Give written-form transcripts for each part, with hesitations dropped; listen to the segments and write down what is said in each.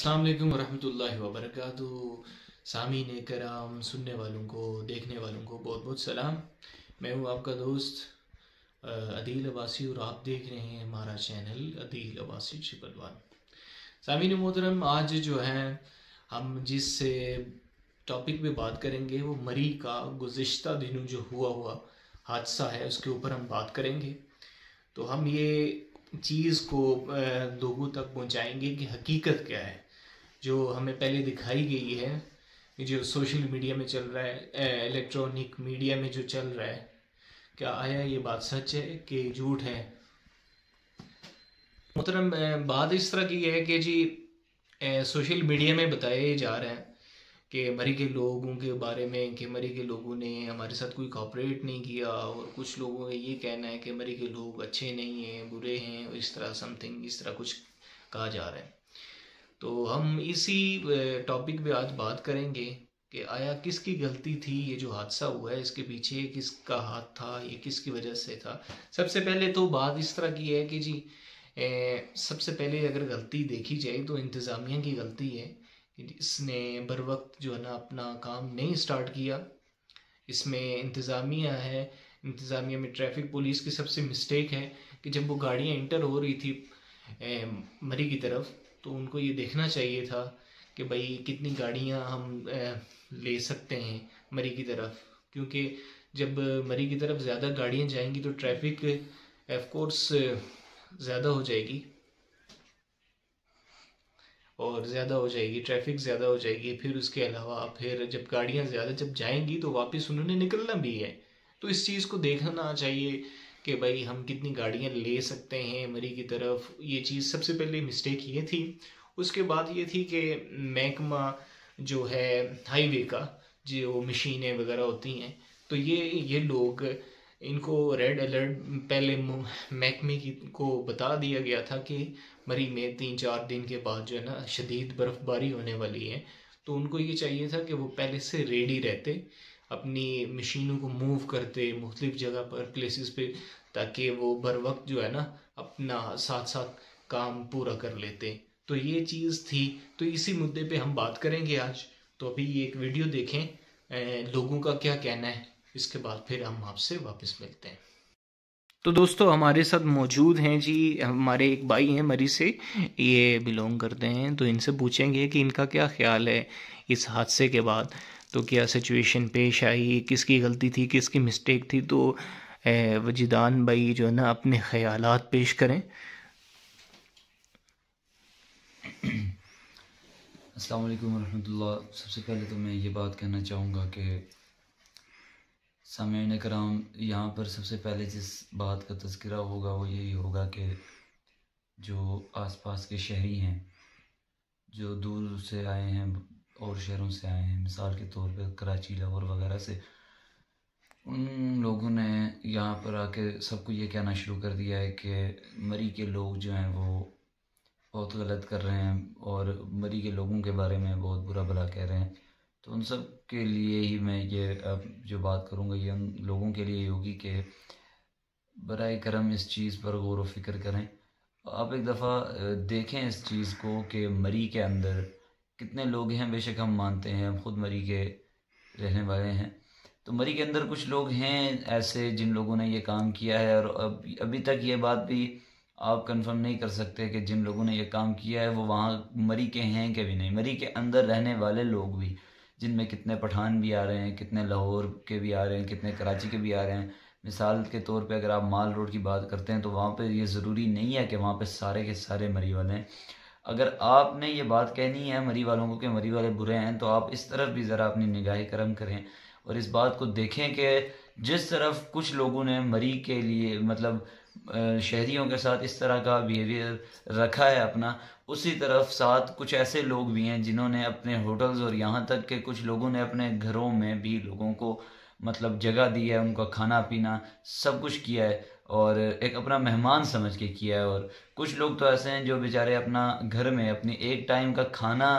अस्सलाम वालेकुम वरहमतुल्लाहि वबरकातुहू। सामीन कराम, सुनने वालों को, देखने वालों को बहुत बहुत सलाम। मैं हूँ आपका दोस्त अदील अब्बासी और आप देख रहे हैं हमारा चैनल अदील अब्बासी 111। सामीन मोहतरम, आज जो है हम जिस टॉपिक पे बात करेंगे वो मरी का गुज़िश्ता दिनों जो हुआ हादसा है उसके ऊपर हम बात करेंगे। तो हम ये चीज़ को लोगों तक पहुंचाएंगे कि हकीकत क्या है जो हमें पहले दिखाई गई है, जो सोशल मीडिया में चल रहा है, इलेक्ट्रॉनिक मीडिया में जो चल रहा है, क्या आया ये बात सच है कि झूठ है। मोहतरम, बात इस तरह की है कि जी सोशल मीडिया में बताया जा रहा है कि मरी के लोगों के बारे में कि मरी के लोगों ने हमारे साथ कोई कॉपरेट नहीं किया, और कुछ लोगों का ये कहना है कि मरी के लोग अच्छे नहीं हैं, बुरे हैं, इस तरह समथिंग इस तरह कुछ कहा जा रहा है। तो हम इसी टॉपिक पे आज बात करेंगे कि आया किसकी गलती थी, ये जो हादसा हुआ है इसके पीछे किसका हाथ था, ये किसकी वजह से था। सबसे पहले तो बात इस तरह की है कि जी सबसे पहले अगर गलती देखी जाए तो इंतज़ामिया की गलती है कि इसने बर वक्त जो है ना अपना काम नहीं स्टार्ट किया। इसमें इंतज़ामिया है, इंतज़ामिया में ट्रैफिक पुलिस की सबसे मिस्टेक है कि जब वो गाड़ियाँ इंटर हो रही थी मरी की तरफ, तो उनको ये देखना चाहिए था कि भाई कितनी गाड़ियाँ हम ले सकते हैं मरी की तरफ, क्योंकि जब मरी की तरफ ज़्यादा गाड़ियाँ जाएंगी तो ट्रैफिक ऑफ कोर्स ज़्यादा हो जाएगी, और ज़्यादा हो जाएगी, ट्रैफिक ज़्यादा हो जाएगी। फिर उसके अलावा फिर जब गाड़ियाँ ज़्यादा जब जाएंगी तो वापस उन्होंने निकलना भी है, तो इस चीज़ को देखना चाहिए कि भाई हम कितनी गाड़ियाँ ले सकते हैं मरी की तरफ। ये चीज़ सबसे पहले मिस्टेक ये थी। उसके बाद ये थी कि महकमा जो है हाईवे का, जो मशीनें वगैरह होती हैं, तो ये लोग इनको रेड अलर्ट पहले महकमे की को बता दिया गया था कि मरी में 3-4 दिन के बाद जो है ना शदीद बर्फ़बारी होने वाली है। तो उनको ये चाहिए था कि वो पहले से रेडी रहते, अपनी मशीनों को मूव करते मुख्तलिफ जगह पर प्लेसेस पे, ताकि वो बर वक्त जो है ना अपना साथ साथ काम पूरा कर लेते। तो ये चीज़ थी। तो इसी मुद्दे पे हम बात करेंगे आज। तो अभी ये एक वीडियो देखें, लोगों का क्या कहना है, इसके बाद फिर हम आपसे वापस मिलते हैं। तो दोस्तों, हमारे साथ मौजूद हैं जी हमारे एक भाई हैं मरी से, ये बिलोंग करते हैं, तो इनसे पूछेंगे कि इनका क्या ख्याल है इस हादसे के बाद। तो क्या सिचुएशन पेश आई, किसकी गलती थी, किसकी मिस्टेक थी। तो वजीदान भाई जो है ना अपने ख्यालात पेश करें। अस्सलाम वालेकुम वरहमतुल्लाह। सबसे पहले तो मैं ये बात कहना चाहूँगा कि सामईन कराम, यहाँ पर सबसे पहले जिस बात का तज़किरा होगा वो यही होगा कि जो आसपास के शहरी हैं, जो दूर से आए हैं और शहरों से आए हैं, मिसाल के तौर पे कराची, लाहौर वगैरह से, उन लोगों ने यहाँ पर आके सबको ये कहना शुरू कर दिया है कि मरी के लोग जो हैं वो बहुत गलत कर रहे हैं और मरी के लोगों के बारे में बहुत बुरा भला कह रहे हैं। तो उन सब के लिए ही मैं ये अब जो बात करूँगा ये उन लोगों के लिए होगी कि बराए करम इस चीज़ पर गौर व फिक्र करें। आप एक दफ़ा देखें इस चीज़ को कि मरी के अंदर कितने लोग हैं। बेशक हम मानते हैं, हम खुद मरी के रहने वाले हैं, तो मरी के अंदर कुछ लोग हैं ऐसे जिन लोगों ने ये काम किया है, और अभी तक ये बात भी आप कंफर्म नहीं कर सकते कि जिन लोगों ने ये काम किया है वो वहाँ मरी के हैं कि भी नहीं। मरी के अंदर रहने वाले लोग भी, जिनमें कितने पठान भी आ रहे हैं, कितने लाहौर के भी आ रहे हैं, कितने कराची के भी आ रहे हैं। मिसाल के तौर पे अगर आप माल रोड की बात करते हैं तो वहाँ पे ये ज़रूरी नहीं है कि वहाँ पे सारे के सारे मरी वाले हैं। अगर आपने ये बात कहनी है मरी वालों को कि मरी वाले बुरे हैं, तो आप इस तरफ भी ज़रा अपनी निगाह करम करें और इस बात को देखें कि जिस तरफ कुछ लोगों ने मरी के लिए मतलब शहरियों के साथ इस तरह का बिहेवियर रखा है अपना, उसी तरफ साथ कुछ ऐसे लोग भी हैं जिन्होंने अपने होटल्स और यहाँ तक के कुछ लोगों ने अपने घरों में भी लोगों को मतलब जगह दी है, उनका खाना पीना सब कुछ किया है और एक अपना मेहमान समझ के किया है। और कुछ लोग तो ऐसे हैं जो बेचारे अपना घर में अपनी एक टाइम का खाना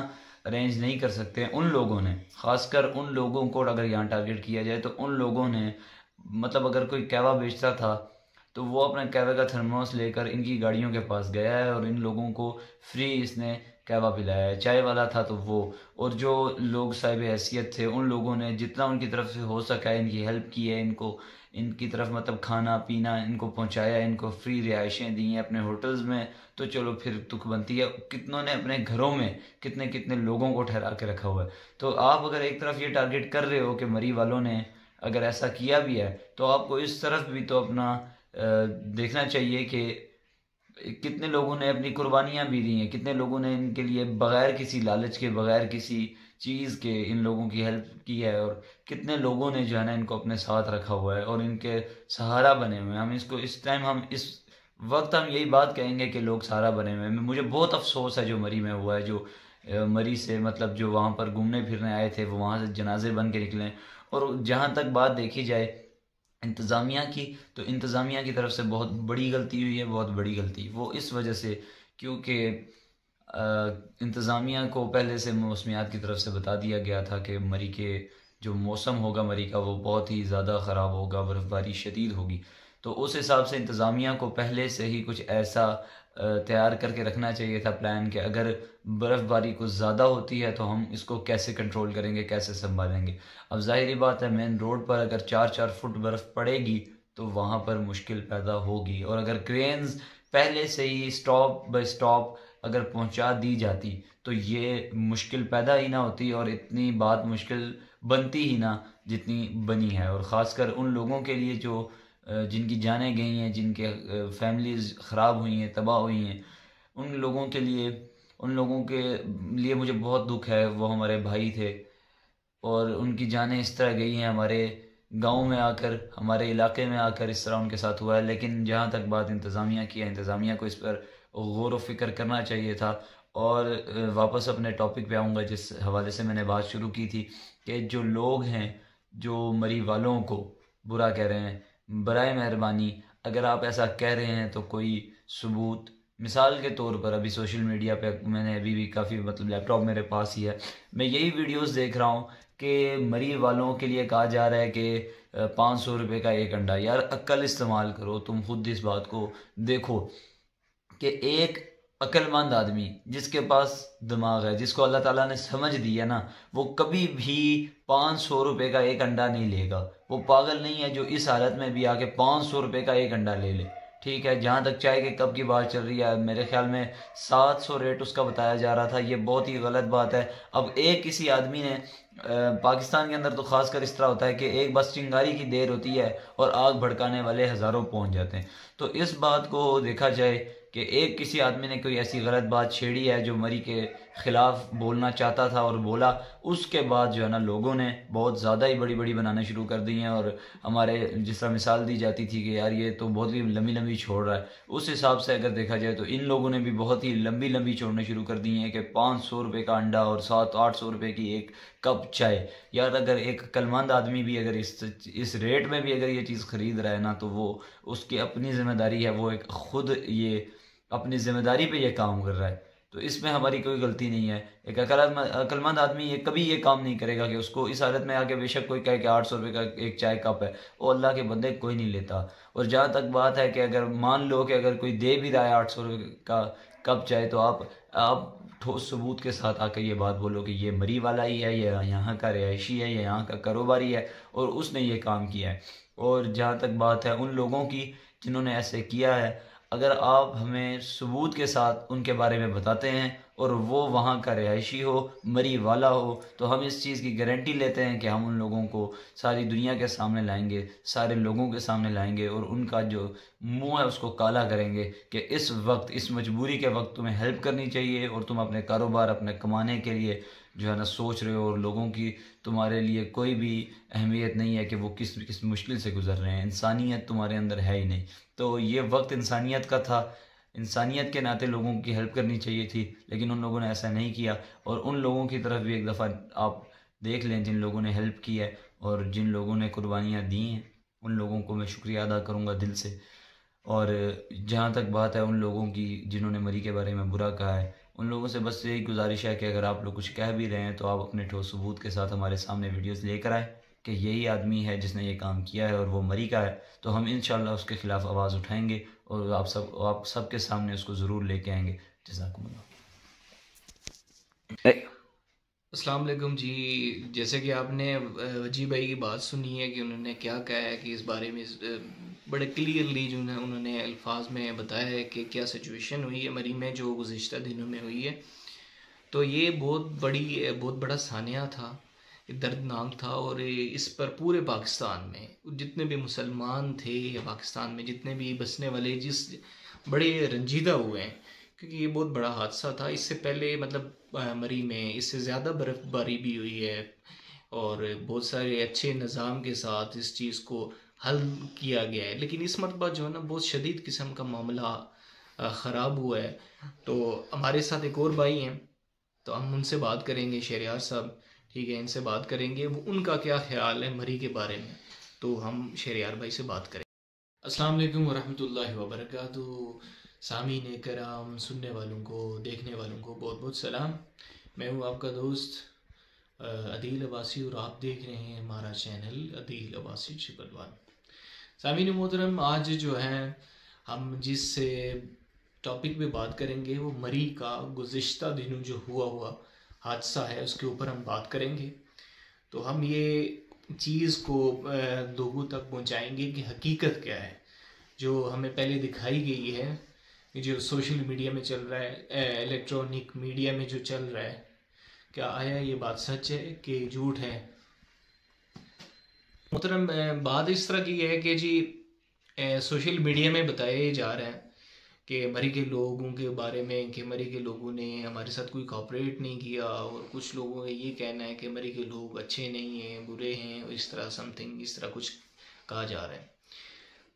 अरेंज नहीं कर सकते। उन लोगों ने, ख़ासकर उन लोगों को अगर यहाँ टारगेट किया जाए तो उन लोगों ने मतलब अगर कोई कहवा बेचता था तो वो अपने कहवे का थर्मोस लेकर इनकी गाड़ियों के पास गया है और इन लोगों को फ्री इसने कहवा पिलाया है, चाय वाला था तो वो, और जो लोग साहिब हैसियत थे उन लोगों ने जितना उनकी तरफ से हो सका है इनकी हेल्प की है, इनको इनकी तरफ मतलब खाना पीना इनको पहुंचाया, इनको फ्री रिहाइशें दी हैं अपने होटल्स में, तो चलो फिर तुक बनती है। कितनों ने अपने घरों में कितने कितने लोगों को ठहरा के रखा हुआ है। तो आप अगर एक तरफ ये टारगेट कर रहे हो कि मरी वालों ने अगर ऐसा किया भी है, तो आपको इस तरफ भी तो अपना देखना चाहिए कि कितने लोगों ने अपनी कुर्बानियां भी दी हैं, कितने लोगों ने इनके लिए बगैर किसी लालच के, बगैर किसी चीज़ के इन लोगों की हेल्प की है, और कितने लोगों ने जो है ना इनको अपने साथ रखा हुआ है और इनके सहारा बने हुए हैं। हम इसको इस टाइम हम इस वक्त हम यही बात कहेंगे कि लोग सहारा बने हुए हैं। मुझे बहुत अफसोस है जो मरी में हुआ है, जो मरी से मतलब जो वहाँ पर घूमने फिरने आए थे वो वहाँ से जनाजे बन के निकले। और जहाँ तक बात देखी जाए इंतज़ामिया की, तो इंतज़ामिया की तरफ से बहुत बड़ी गलती हुई है, बहुत बड़ी गलती। वो इस वजह से क्योंकि इंतज़ामिया को पहले से मौसमियात की तरफ से बता दिया गया था कि मरी के जो मौसम होगा मरी का वो बहुत ही ज़्यादा ख़राब होगा, बर्फ़बारी शदीद होगी। तो उस हिसाब से इंतज़ामिया को पहले से ही कुछ ऐसा तैयार करके रखना चाहिए था प्लान, कि अगर बर्फ़बारी कुछ ज़्यादा होती है तो हम इसको कैसे कंट्रोल करेंगे, कैसे संभालेंगे। अब ज़ाहिरी बात है मेन रोड पर अगर 4-4 फुट बर्फ़ पड़ेगी तो वहाँ पर मुश्किल पैदा होगी, और अगर क्रेन्स पहले से ही स्टॉप बाय स्टॉप अगर पहुँचा दी जाती तो ये मुश्किल पैदा ही ना होती, और इतनी बात मुश्किल बनती ही ना जितनी बनी है। और ख़ासकर उन लोगों के लिए जो जिनकी जानें गई हैं, जिनके फैमिलीज़ ख़राब हुई हैं, तबाह हुई हैं, उन लोगों के लिए मुझे बहुत दुख है। वो हमारे भाई थे और उनकी जानें इस तरह गई हैं, हमारे गांव में आकर, हमारे इलाके में आकर इस तरह उनके साथ हुआ है। लेकिन जहाँ तक बात इंतज़ामिया की है, इंतज़ामिया को इस पर गौर व फिक्र करना चाहिए था। और वापस अपने टॉपिक पे आऊँगा जिस हवाले से मैंने बात शुरू की थी, कि जो लोग हैं जो मरी वालों को बुरा कह रहे हैं, बराए मेहरबानी अगर आप ऐसा कह रहे हैं तो कोई सबूत, मिसाल के तौर पर अभी सोशल मीडिया पे मैंने अभी भी काफ़ी मतलब लैपटॉप मेरे पास ही है, मैं यही वीडियोस देख रहा हूँ कि मरी वालों के लिए कहा जा रहा है कि 500 रुपये का एक अंडा। यार अक्ल इस्तेमाल करो, तुम खुद इस बात को देखो कि एक अक्लमंद आदमी जिसके पास दिमाग है, जिसको अल्लाह ताला ने समझ दी है ना, वो कभी भी 500 रुपये का एक अंडा नहीं लेगा। वो पागल नहीं है जो इस हालत में भी आके 500 रुपये का एक अंडा ले ले। ठीक है, जहाँ तक चाय के कप की बात चल रही है, मेरे ख्याल में 700 रेट उसका बताया जा रहा था। ये बहुत ही गलत बात है। अब एक किसी आदमी ने पाकिस्तान के अंदर तो खासकर इस तरह होता है कि एक बस चिंगारी की देर होती है और आग भड़काने वाले हज़ारों पहुंच जाते हैं। तो इस बात को देखा जाए कि एक किसी आदमी ने कोई ऐसी गलत बात छेड़ी है जो मरी के ख़िलाफ़ बोलना चाहता था और बोला, उसके बाद जो है ना लोगों ने बहुत ज़्यादा ही बड़ी बड़ी बनाने शुरू कर दी हैं। और हमारे जिस तरह मिसाल दी जाती थी कि यार ये तो बहुत ही लंबी लंबी छोड़ रहा है, उस हिसाब से अगर देखा जाए तो इन लोगों ने भी बहुत ही लंबी लंबी छोड़ने शुरू कर दी हैं कि 500 रुपये का अंडा और 700-800 रुपये की एक कप चाय। यार अगर एक अक्लमंद आदमी भी अगर इस रेट में भी अगर ये चीज़ ख़रीद रहा है ना, तो वो उसकी अपनी ज़िम्मेदारी है, वो एक ख़ुद ये अपनी ज़िम्मेदारी पे ये काम कर रहा है। तो इसमें हमारी कोई गलती नहीं है। एक अक्लमंद आदमी ये कभी ये काम नहीं करेगा कि उसको इस हालत में आके बेशक कोई कहे कि 800 रुपये का एक चाय कप है, वो अल्लाह के बंदे कोई नहीं लेता। और जहाँ तक बात है कि अगर मान लो कि अगर कोई दे भी रहा है 800 रुपये का कप चाय, तो आप ठोस सबूत के साथ आकर ये बात बोलो कि ये मरी वाला ही है, ये यहाँ का रिहायशी है, ये यहाँ का कारोबारी है और उसने ये काम किया है। और जहाँ तक बात है उन लोगों की जिन्होंने ऐसे किया है, अगर आप हमें सबूत के साथ उनके बारे में बताते हैं और वो वहाँ का रिहायशी हो, मरी वाला हो, तो हम इस चीज़ की गारंटी लेते हैं कि हम उन लोगों को सारी दुनिया के सामने लाएंगे, सारे लोगों के सामने लाएंगे और उनका जो मुंह है उसको काला करेंगे कि इस वक्त, इस मजबूरी के वक्त तुम्हें हेल्प करनी चाहिए और तुम अपने कारोबार, अपने कमाने के लिए जो है ना सोच रहे हो, और लोगों की तुम्हारे लिए कोई भी अहमियत नहीं है कि वो किस मुश्किल से गुजर रहे हैं। इंसानियत तुम्हारे अंदर है ही नहीं। तो ये वक्त इंसानियत का था, इंसानियत के नाते लोगों की हेल्प करनी चाहिए थी, लेकिन उन लोगों ने ऐसा नहीं किया। और उन लोगों की तरफ भी एक दफ़ा आप देख लें जिन लोगों ने हेल्प की है और जिन लोगों ने कुर्बानियाँ दी हैं, उन लोगों को मैं शुक्रिया अदा करूँगा दिल से। और जहाँ तक बात है उन लोगों की जिन्होंने मरी के बारे में बुरा कहा है, उन लोगों से बस यही गुजारिश है कि अगर आप लोग कुछ कह भी रहे हैं तो आप अपने ठोस सबूत के साथ हमारे सामने वीडियोस लेकर आए कि यही आदमी है जिसने ये काम किया है और वो मरी का है, तो हम इंशाल्लाह उसके ख़िलाफ़ आवाज़ उठाएंगे और आप सब के सामने उसको ज़रूर लेके आएंगे। जज़ाकुमुल्लाह। अस्सलाम वालेकुम जी। जैसे कि आपने वजी भाई की बात सुनी है कि उन्होंने क्या कहा है कि इस बारे में बड़े क्लियरली जो है उन्होंने अल्फाज में बताया है कि क्या सिचुएशन हुई है मरी में जो गुज़िश्ता दिनों में हुई है। तो ये बहुत बड़ा सानिया था, दर्दनाक था। और इस पर पूरे पाकिस्तान में जितने भी मुसलमान थे या पाकिस्तान में जितने भी बसने वाले जिस बड़े रंजीदा हुए हैं, क्योंकि ये बहुत बड़ा हादसा था। इससे पहले मतलब मरी में इससे ज़्यादा बर्फ़बारी भी हुई है और बहुत सारे अच्छे निज़ाम के साथ इस चीज़ को हल किया गया है, लेकिन इस मरतबा जो है ना बहुत शदीद किस्म का मामला ख़राब हुआ है। तो हमारे साथ एक और भाई हैं, तो हम उनसे बात करेंगे, शहरियार साहब, ठीक है, इनसे बात करेंगे वो उनका क्या ख्याल है मरी के बारे में। तो हम शहरियार भाई से बात करें। अस्सलाम वालेकुम वरहमतुल्लाहि वबरकातुहू। सामीन कराम, सुनने वालों को, देखने वालों को बहुत बहुत सलाम। मैं हूँ आपका दोस्त अदील अब्बासी और आप देख रहे हैं हमारा चैनल अदील अब्बासी 111। सामीन मोहतरम, आज जो है हम जिस टॉपिक पे बात करेंगे वो मरी का गुज़िश्ता दिनों जो हुआ हादसा है उसके ऊपर हम बात करेंगे। तो हम ये चीज़ को लोगों तक पहुंचाएंगे कि हकीकत क्या है जो हमें पहले दिखाई गई है, जो सोशल मीडिया में चल रहा है, इलेक्ट्रॉनिक मीडिया में जो चल रहा है, क्या आया ये बात सच है कि झूठ है। मोहतरम, बात इस तरह की है कि जी सोशल मीडिया में बताया जा रहा है कि मरी के लोगों के बारे में कि मरी के लोगों ने हमारे साथ कोई कॉपरेट नहीं किया, और कुछ लोगों का ये कहना है कि मरी के लोग अच्छे नहीं हैं, बुरे हैं, और इस तरह समथिंग इस तरह कुछ कहा जा रहा है।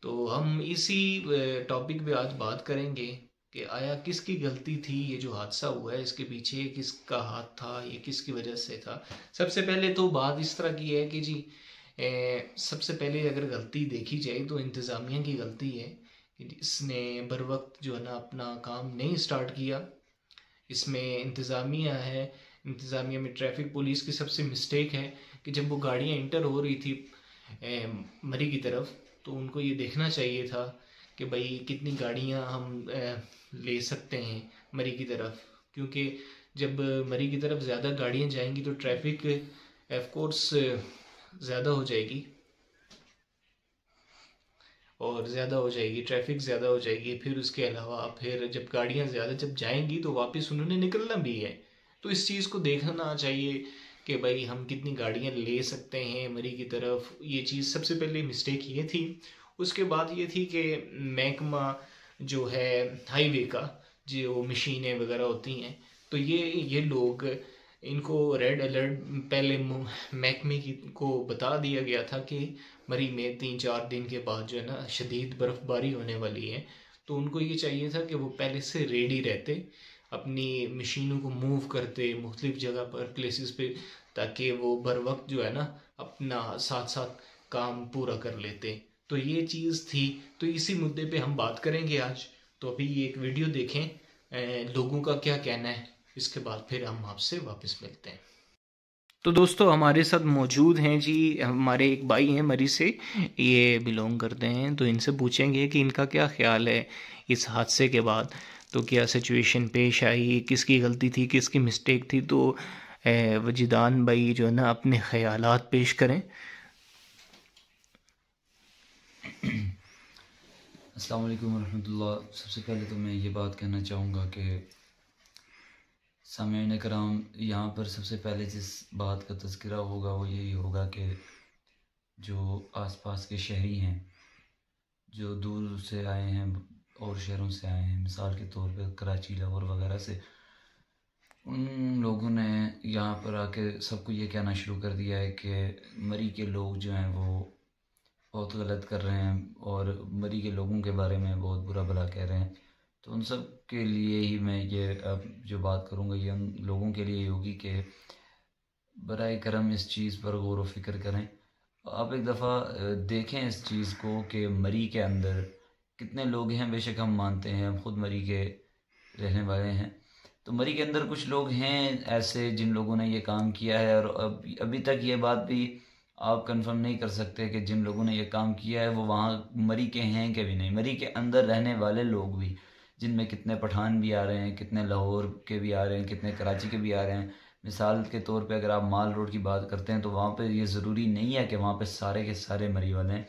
तो हम इसी टॉपिक पे आज बात करेंगे कि आया किसकी गलती थी, ये जो हादसा हुआ है इसके पीछे किसका हाथ था, ये किसकी वजह से था। सबसे पहले तो बात इस तरह की है कि जी सबसे पहले अगर गलती देखी जाए तो इंतज़ामिया की गलती है कि इसने बर वक्त जो है ना अपना काम नहीं स्टार्ट किया। इसमें इंतज़ामिया है, इंतज़ामिया में ट्रैफिक पुलिस की सबसे मिस्टेक है कि जब वो गाड़ियाँ इंटर हो रही थी मरी की तरफ, तो उनको ये देखना चाहिए था कि भाई कितनी गाड़ियाँ हम ले सकते हैं मरी की तरफ, क्योंकि जब मरी की तरफ ज़्यादा गाड़ियाँ जाएंगी तो ट्रैफिक ऑफ कोर्स ज़्यादा हो जाएगी, और ज़्यादा हो जाएगी, ट्रैफिक ज़्यादा हो जाएगी। फिर उसके अलावा फिर जब गाड़ियाँ ज़्यादा जब जाएंगी तो वापस उन्होंने निकलना भी है। तो इस चीज़ को देखना चाहिए कि भाई हम कितनी गाड़ियाँ ले सकते हैं मरी की तरफ। ये चीज़ सबसे पहले मिस्टेक ये थी। उसके बाद ये थी कि महकमा जो है हाईवे का, जो मशीनें वगैरह होती हैं, तो ये लोग इनको रेड अलर्ट पहले महकमे की को बता दिया गया था कि मरी में 3-4 दिन के बाद जो है ना शदीद बर्फ़बारी होने वाली है। तो उनको ये चाहिए था कि वो पहले से रेडी रहते, अपनी मशीनों को मूव करते मुख्तलिफ़ जगह पर प्लेसेस पे, ताकि वो बर वक्त जो है ना अपना साथ साथ काम पूरा कर लेते। तो ये चीज़ थी। तो इसी मुद्दे पे हम बात करेंगे आज। तो अभी ये एक वीडियो देखें, लोगों का क्या कहना है, इसके बाद फिर हम आपसे वापस मिलते हैं। तो दोस्तों, हमारे साथ मौजूद हैं जी, हमारे एक भाई हैं मरी से, ये बिलोंग करते हैं। तो इनसे पूछेंगे कि इनका क्या ख्याल है इस हादसे के बाद, तो क्या सिचुएशन पेश आई, किसकी गलती थी, किसकी मिस्टेक थी। तो वजीदान भाई जो है ना अपने ख्यालात पेश करें। अस्सलाम वालेकुम वरहमतुल्लाह। सबसे पहले तो मैं ये बात कहना चाहूँगा कि सामीन कराम, यहाँ पर सबसे पहले जिस बात का तज़किरा होगा वो यही होगा कि जो आसपास के शहरी हैं, जो दूर से आए हैं और शहरों से आए हैं, मिसाल के तौर पे कराची, लाहौर वगैरह से, उन लोगों ने यहाँ पर आके सबको ये कहना शुरू कर दिया है कि मरी के लोग जो हैं वो बहुत गलत कर रहे हैं और मरी के लोगों के बारे में बहुत बुरा भला कह रहे हैं। तो उन सब के लिए ही मैं ये अब जो बात करूँगा ये उन लोगों के लिए होगी कि बराए करम इस चीज़ पर गौर व फिक्र करें। आप एक दफ़ा देखें इस चीज़ को कि मरी के अंदर कितने लोग हैं। बेशक हम मानते हैं, हम खुद मरी के रहने वाले हैं, तो मरी के अंदर कुछ लोग हैं ऐसे जिन लोगों ने ये काम किया है, और अभी तक ये बात भी आप कंफर्म नहीं कर सकते कि जिन लोगों ने ये काम किया है वो वहाँ मरी के हैं कि भी नहीं, मरी के अंदर रहने वाले लोग भी, जिनमें कितने पठान भी आ रहे हैं, कितने लाहौर के भी आ रहे हैं, कितने कराची के भी आ रहे हैं। मिसाल के तौर पे अगर आप माल रोड की बात करते हैं तो वहाँ पे ये ज़रूरी नहीं है कि वहाँ पे सारे के सारे मरी वाले हैं।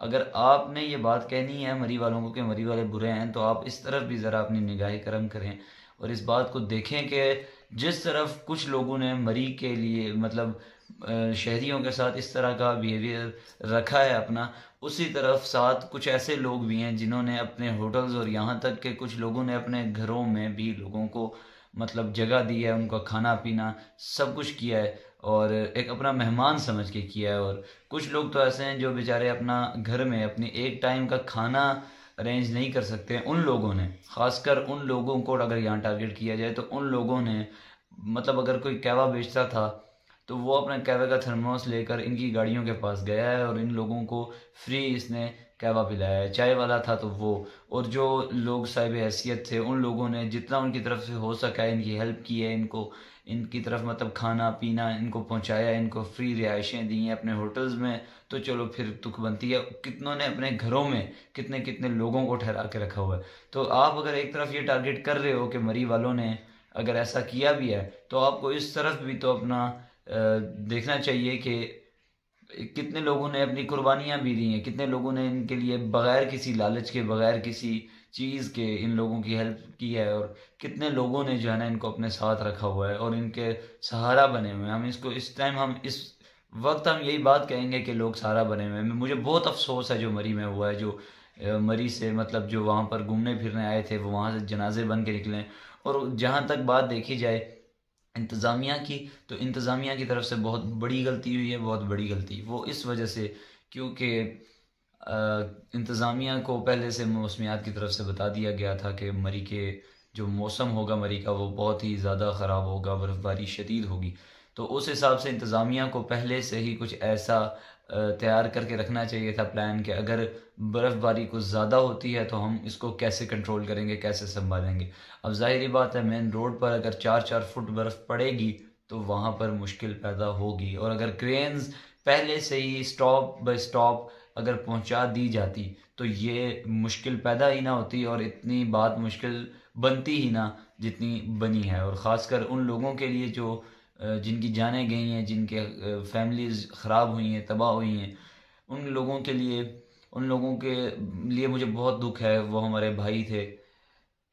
अगर आपने ये बात कहनी है मरी वालों को कि मरी वाले बुरे हैं, तो आप इस तरफ भी ज़रा अपनी निगाह करम करें और इस बात को देखें कि जिस तरफ कुछ लोगों ने मरी के लिए मतलब शहरियों के साथ इस तरह का बिहेवियर रखा है अपना, उसी तरफ साथ कुछ ऐसे लोग भी हैं जिन्होंने अपने होटल्स और यहाँ तक के कुछ लोगों ने अपने घरों में भी लोगों को मतलब जगह दी है, उनका खाना पीना सब कुछ किया है और एक अपना मेहमान समझ के किया है। और कुछ लोग तो ऐसे हैं जो बेचारे अपना घर में अपनी एक टाइम का खाना अरेंज नहीं कर सकते हैं। उन लोगों ने, खासकर उन लोगों को अगर यहाँ टारगेट किया जाए तो उन लोगों ने मतलब अगर कोई कहवा बेचता था तो वो अपने कहवे का थर्मोस लेकर इनकी गाड़ियों के पास गया है और इन लोगों को फ्री इसने कहवा पिलाया है। चाय वाला था तो वो, और जो लोग साहिब हैसियत थे उन लोगों ने जितना उनकी तरफ से हो सका है इनकी हेल्प की है, इनको इनकी तरफ मतलब खाना पीना इनको पहुंचाया, इनको फ्री रिहाइशें दी हैं अपने होटल्स में। तो चलो फिर तुक बनती है, कितनों ने अपने घरों में कितने कितने लोगों को ठहरा के रखा हुआ है। तो आप अगर एक तरफ ये टारगेट कर रहे हो कि मरी वालों ने अगर ऐसा किया भी है तो आपको इस तरफ भी तो अपना देखना चाहिए कि कितने लोगों ने अपनी कुर्बानियां भी दी हैं, कितने लोगों ने इनके लिए बगैर किसी लालच के, बगैर किसी चीज़ के इन लोगों की हेल्प की है और कितने लोगों ने जो है ना इनको अपने साथ रखा हुआ है और इनके सहारा बने हुए हैं। हम इसको इस टाइम हम इस वक्त हम यही बात कहेंगे कि लोग सहारा बने हुए हैं। मुझे बहुत अफसोस है जो मरी में हुआ है, जो मरी से मतलब जो वहाँ पर घूमने फिरने आए थे वो वहाँ से जनाजे बन के निकले। और जहाँ तक बात देखी जाए इंतज़ामिया की, तो इंतज़ामिया की तरफ से बहुत बड़ी गलती हुई है, बहुत बड़ी गलती। वो इस वजह से क्योंकि इंतज़ामिया को पहले से मौसमियात की तरफ से बता दिया गया था कि मरी के जो मौसम होगा मरी का वो बहुत ही ज़्यादा ख़राब होगा, बर्फ़बारी शदीद होगी। तो उस हिसाब से इंतज़ामिया को पहले से ही कुछ ऐसा तैयार करके रखना चाहिए था प्लान कि अगर बर्फ़बारी कुछ ज़्यादा होती है तो हम इसको कैसे कंट्रोल करेंगे, कैसे संभालेंगे। अब ज़ाहिर बात है मेन रोड पर अगर 4-4 फुट बर्फ़ पड़ेगी तो वहाँ पर मुश्किल पैदा होगी, और अगर क्रेन्स पहले से ही स्टॉप बाय स्टॉप अगर पहुँचा दी जाती तो ये मुश्किल पैदा ही ना होती और इतनी बात मुश्किल बनती ही ना जितनी बनी है। और ख़ासकर उन लोगों के लिए जो जिनकी जानें गई हैं, जिनके फैमिलीज़ ख़राब हुई हैं, तबाह हुई हैं, उन लोगों के लिए मुझे बहुत दुख है। वो हमारे भाई थे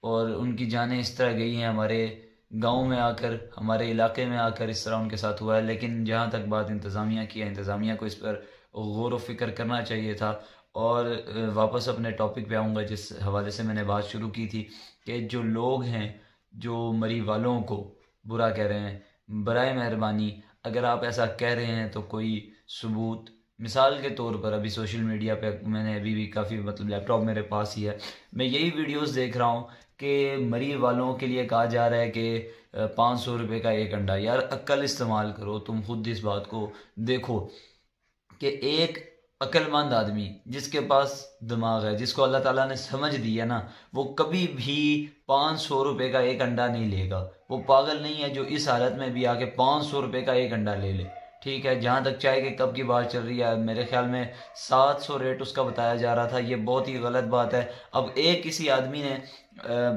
और उनकी जानें इस तरह गई हैं, हमारे गांव में आकर, हमारे इलाके में आकर इस तरह उनके साथ हुआ है। लेकिन जहाँ तक बात इंतज़ामिया की है, इंतज़ामिया को इस पर गौर व फिक्र करना चाहिए था। और वापस अपने टॉपिक पे आऊँगा जिस हवाले से मैंने बात शुरू की थी कि जो लोग हैं जो मरी वालों को बुरा कह रहे हैं, बराए मेहरबानी अगर आप ऐसा कह रहे हैं तो कोई सबूत, मिसाल के तौर पर अभी सोशल मीडिया पे मैंने अभी भी काफ़ी मतलब लैपटॉप मेरे पास ही है, मैं यही वीडियोस देख रहा हूँ कि मरी वालों के लिए कहा जा रहा है कि 500 रुपये का एक अंडा। यार अक्ल इस्तेमाल करो, तुम खुद इस बात को देखो कि एक अक्लमंद आदमी जिसके पास दिमाग है, जिसको अल्लाह ताला ने समझ दी है ना, वो कभी भी 500 रुपये का एक अंडा नहीं लेगा। वो पागल नहीं है जो इस हालत में भी आके 500 रुपये का एक अंडा ले ले। ठीक है, जहाँ तक चाय के कप की बात चल रही है, मेरे ख्याल में 700 रेट उसका बताया जा रहा था। ये बहुत ही गलत बात है। अब एक किसी आदमी ने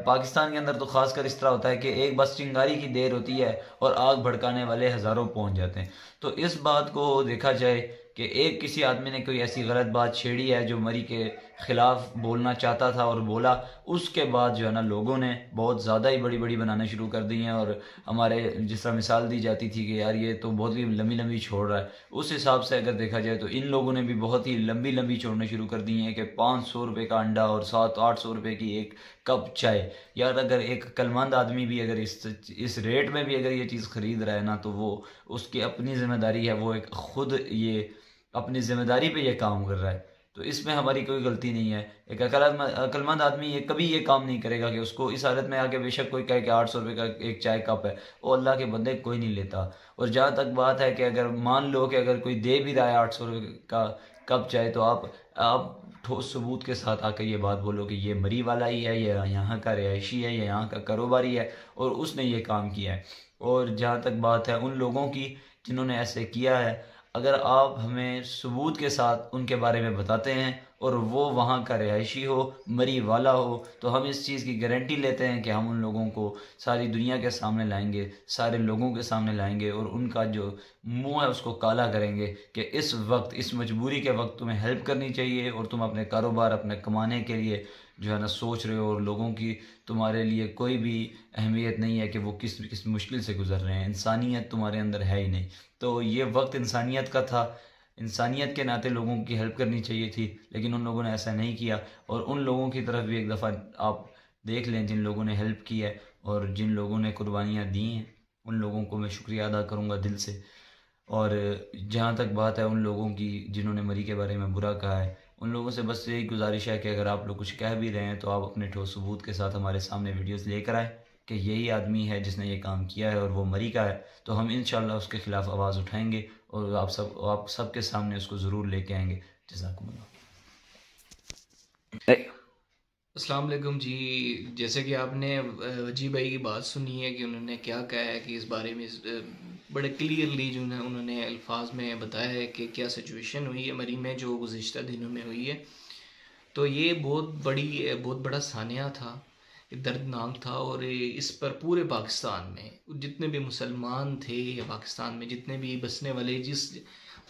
पाकिस्तान के अंदर तो खासकर इस तरह होता है कि एक बस चिंगारी की देर होती है और आग भड़काने वाले हज़ारों पहुंच जाते हैं। तो इस बात को देखा जाए कि एक किसी आदमी ने कोई ऐसी गलत बात छेड़ी है जो मरी के ख़िलाफ़ बोलना चाहता था और बोला, उसके बाद जो है ना लोगों ने बहुत ज़्यादा ही बड़ी बड़ी बनाने शुरू कर दी हैं। और हमारे जिस तरह मिसाल दी जाती थी कि यार ये तो बहुत ही लंबी लंबी छोड़ रहा है, उस हिसाब से अगर देखा जाए तो इन लोगों ने भी बहुत ही लंबी लंबी छोड़ने शुरू कर दी हैं कि 500 रुपये का अंडा और 700-800 रुपये की एक कप चाय। यार अगर एक अक्लमंद आदमी भी अगर इस रेट में भी अगर ये चीज़ ख़रीद रहा है ना तो वो उसकी अपनी ज़िम्मेदारी है, वो एक ख़ुद ये अपनी ज़िम्मेदारी पे ये काम कर रहा है। तो इसमें हमारी कोई गलती नहीं है। एक अक्लमंद आदमी ये कभी ये काम नहीं करेगा कि उसको इस हालत में आके बेशक कोई कहे कि 800 रुपये का एक चाय कप है, वो अल्लाह के बंदे कोई नहीं लेता। और जहाँ तक बात है कि अगर मान लो कि अगर कोई दे भी रहा है 800 रुपये का कप चाय, तो आप ठोस सबूत के साथ आकर ये बात बोलो कि ये मरी वाला ही है, ये यहाँ का रिहायशी है, ये यहाँ का कारोबारी है और उसने ये काम किया है। और जहाँ तक बात है उन लोगों की जिन्होंने ऐसे किया है, अगर आप हमें सबूत के साथ उनके बारे में बताते हैं और वो वहाँ का रिहायशी हो, मरी वाला हो, तो हम इस चीज़ की गारंटी लेते हैं कि हम उन लोगों को सारी दुनिया के सामने लाएंगे, सारे लोगों के सामने लाएंगे और उनका जो मुंह है उसको काला करेंगे कि इस वक्त, इस मजबूरी के वक्त तुम्हें हेल्प करनी चाहिए और तुम अपने कारोबार, अपने कमाने के लिए जो है ना सोच रहे हो और लोगों की तुम्हारे लिए कोई भी अहमियत नहीं है कि वो किस किस मुश्किल से गुजर रहे हैं। इंसानियत तुम्हारे अंदर है ही नहीं। तो ये वक्त इंसानियत का था, इंसानियत के नाते लोगों की हेल्प करनी चाहिए थी, लेकिन उन लोगों ने ऐसा नहीं किया। और उन लोगों की तरफ भी एक दफ़ा आप देख लें जिन लोगों ने हेल्प की है और जिन लोगों ने कुर्बानियाँ दी हैं, उन लोगों को मैं शुक्रिया अदा करूँगा दिल से। और जहाँ तक बात है उन लोगों की जिन्होंने मरी के बारे में बुरा कहा है, उन लोगों से बस यही गुजारिश है कि अगर आप लोग कुछ कह भी रहे हैं तो आप अपने ठोस सबूत के साथ हमारे सामने वीडियोस लेकर आए कि यही आदमी है जिसने ये काम किया है और वो मरी का है, तो हम इंशाल्लाह उसके ख़िलाफ़ आवाज़ उठाएंगे और आप सब के सामने उसको ज़रूर लेके आएंगे। जज़ाकुमुल्लाह। अस्सलाम वालेकुम जी। जैसे कि आपने वजी भाई की बात सुनी है कि उन्होंने क्या कहा है कि इस बारे में बड़े क्लियरली जो है उन्होंने अल्फाज में बताया है कि क्या सिचुएशन हुई है मरी में जो गुज़िश्ता दिनों में हुई है। तो ये बहुत बड़ा सानिया था, दर्दनाक था। और इस पर पूरे पाकिस्तान में जितने भी मुसलमान थे या पाकिस्तान में जितने भी बसने वाले जिस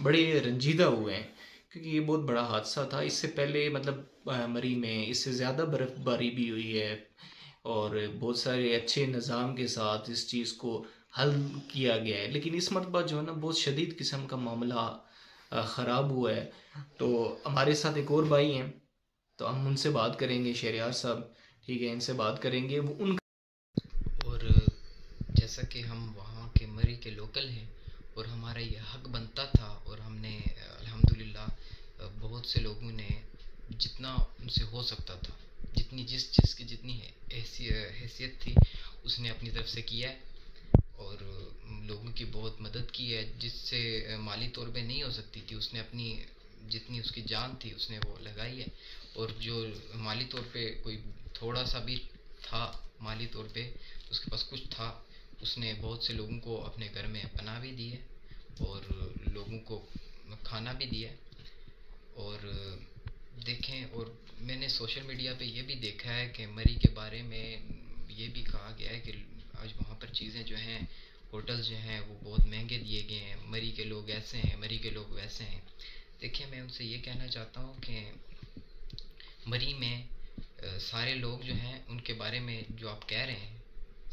बड़े रंजीदा हुए हैं, क्योंकि ये बहुत बड़ा हादसा था। इससे पहले मतलब मरी में इससे ज़्यादा बर्फ़बारी भी हुई है और बहुत सारे अच्छे निज़ाम के साथ इस चीज़ को हल किया गया है, लेकिन इस मरतबा जो है ना बहुत शदीद किस्म का मामला ख़राब हुआ है। तो हमारे साथ एक और भाई हैं, तो हम उनसे बात करेंगे, शहरियार साहब, ठीक है, इनसे बात करेंगे वो उन। और जैसा कि हम वहाँ के मरी के लोकल हैं और हमारा ये हक बनता था, और हमने अल्हम्दुलिल्लाह बहुत से लोगों ने जितना उनसे हो सकता था, जितनी जिस चीज़ की जितनी हैसियत थी उसने अपनी तरफ से किया है और लोगों की बहुत मदद की है, जिससे माली तौर पे नहीं हो सकती थी उसने अपनी जितनी उसकी जान थी उसने वो लगाई है। और जो माली तौर पे कोई थोड़ा सा भी था, माली तौर पे उसके पास कुछ था, उसने बहुत से लोगों को अपने घर में पनाह भी दी है और लोगों को खाना भी दिया है। और देखें, और मैंने सोशल मीडिया पे ये भी देखा है कि मरी के बारे में ये भी कहा गया है कि आज वहाँ पर चीज़ें जो हैं, होटल्स जो हैं वो बहुत महंगे दिए गए हैं, मरी के लोग ऐसे हैं, मरी के लोग वैसे हैं। देखिए, मैं उनसे ये कहना चाहता हूँ कि मरी में सारे लोग जो हैं उनके बारे में जो आप कह रहे हैं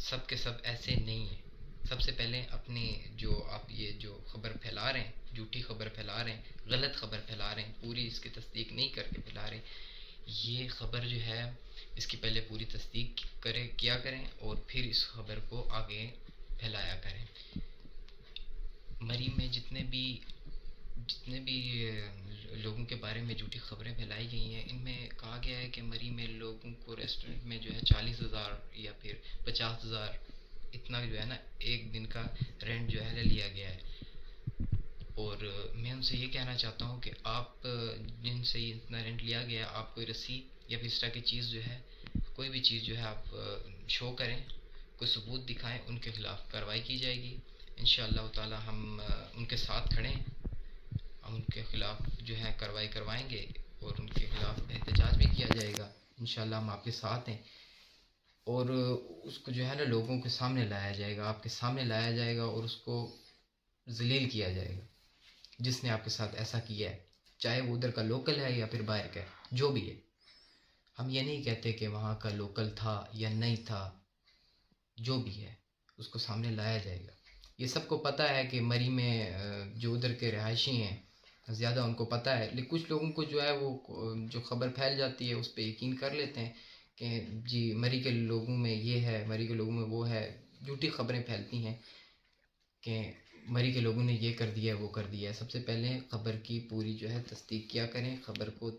सब के सब ऐसे नहीं हैं। सबसे पहले अपनी जो आप ये जो खबर फैला रहे हैं, झूठी खबर फैला रहे हैं, गलत खबर फैला रहे हैं, पूरी इसकी तस्दीक नहीं करके फैला रहे, ये खबर जो है इसकी पहले पूरी तस्दीक किया करें और फिर इस खबर को आगे फैलाया करें। मरी में जितने भी लोगों के बारे में झूठी खबरें फैलाई गई हैं, इनमें कहा गया है कि मरी में लोगों को रेस्टोरेंट में जो है 40,000 या फिर 50,000 इतना जो है ना एक दिन का रेंट जो है ले लिया गया है। और मैं उनसे ये कहना चाहता हूँ कि आप जिनसे इतना रेंट लिया गया है, आप कोई रसीद या फिर इस तरह की चीज़ जो है, कोई भी चीज़ जो है आप शो करें, कोई सबूत दिखाएं, उनके ख़िलाफ़ कार्रवाई की जाएगी। इंशाअल्लाह ताला हम उनके साथ खड़े हैं, हम उनके ख़िलाफ़ जो है कार्रवाई करवाएंगे और उनके ख़िलाफ़ एहतजाज भी किया जाएगा। इंशाअल्लाह हम आपके साथ हैं और उसको जो है ना लोगों के सामने लाया जाएगा, आपके सामने लाया जाएगा और उसको ज़लील किया जाएगा जिसने आपके साथ ऐसा किया है, चाहे वो उधर का लोकल है या फिर बाहर का है, जो भी है। हम ये नहीं कहते कि वहाँ का लोकल था या नहीं था, जो भी है उसको सामने लाया जाएगा। ये सबको पता है कि मरी में जो उधर के रहायशी हैं ज़्यादा उनको पता है, लेकिन कुछ लोगों को जो है वो जो खबर फैल जाती है उस पर यकीन कर लेते हैं कि जी मरी के लोगों में ये है, मरी के लोगों में वो है। झूठी खबरें फैलती हैं कि मरी के लोगों ने ये कर दिया है, वो कर दिया है। सबसे पहले खबर की पूरी जो है तस्दीक किया करें, खबर को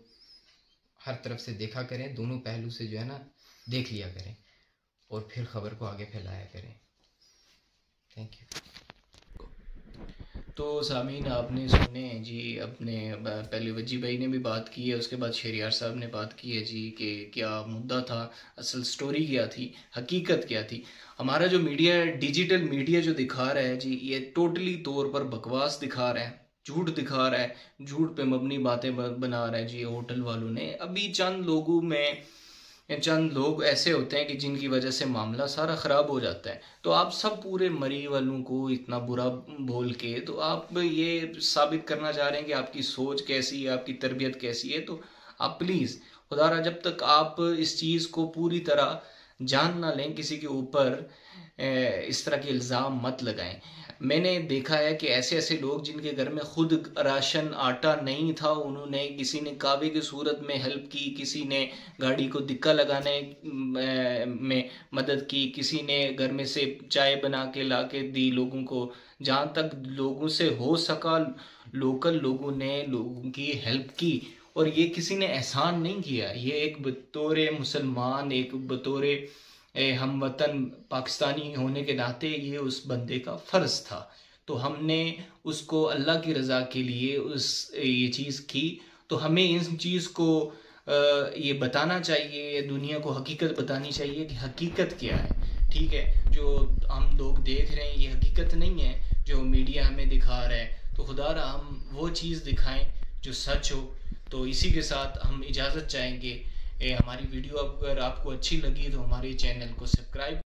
हर तरफ से देखा करें, दोनों पहलू से जो है ना देख लिया करें और फिर खबर को आगे फैलाया करें। Thank you. तो सामीन आपने सुने जी, अपने पहले वजी भाई ने भी बात की है, उसके बाद शहरियार साहब ने बात की है जी कि क्या मुद्दा था, असल स्टोरी क्या थी, हकीकत क्या थी। हमारा जो मीडिया है, डिजिटल मीडिया जो दिखा रहा है जी, ये टोटली तौर पर बकवास दिखा रहा है, झूठ दिखा रहा है, झूठ पे मबनी बातें बना रहा है जी होटल वालों ने। अभी चंद लोगों में चंद लोग ऐसे होते हैं कि जिनकी वजह से मामला सारा ख़राब हो जाता है। तो आप सब पूरे मरी वालों को इतना बुरा बोल के तो आप ये साबित करना चाह रहे हैं कि आपकी सोच कैसी है, आपकी तरबियत कैसी है। तो आप प्लीज़ खुदारा जब तक आप इस चीज़ को पूरी तरह जान ना लें, किसी के ऊपर इस तरह के इल्ज़ाम मत लगाएं। मैंने देखा है कि ऐसे ऐसे लोग जिनके घर में खुद राशन आटा नहीं था, उन्होंने किसी ने कावे की सूरत में हेल्प की, किसी ने गाड़ी को दिक्का लगाने में मदद की, किसी ने घर में से चाय बना के ला के दी लोगों को। जहाँ तक लोगों से हो सका लोकल लोगों ने लोगों की हेल्प की, और ये किसी ने एहसान नहीं किया। ये एक बतौर मुसलमान, एक बतौर हम वतन पाकिस्तानी होने के नाते ये उस बंदे का फ़र्ज़ था। तो हमने उसको अल्लाह की रज़ा के लिए ये चीज़ की। तो हमें इस चीज़ को ये बताना चाहिए, दुनिया को हकीकत बतानी चाहिए कि हकीकत क्या है। ठीक है, जो हम लोग देख रहे हैं ये हकीकत नहीं है जो मीडिया हमें दिखा रहा है। तो खुदारा हम वो चीज़ दिखाएं जो सच हो। तो इसी के साथ हम इजाज़त चाहेंगे। हमारी वीडियो अगर आपको अच्छी लगी तो हमारे चैनल को सब्सक्राइब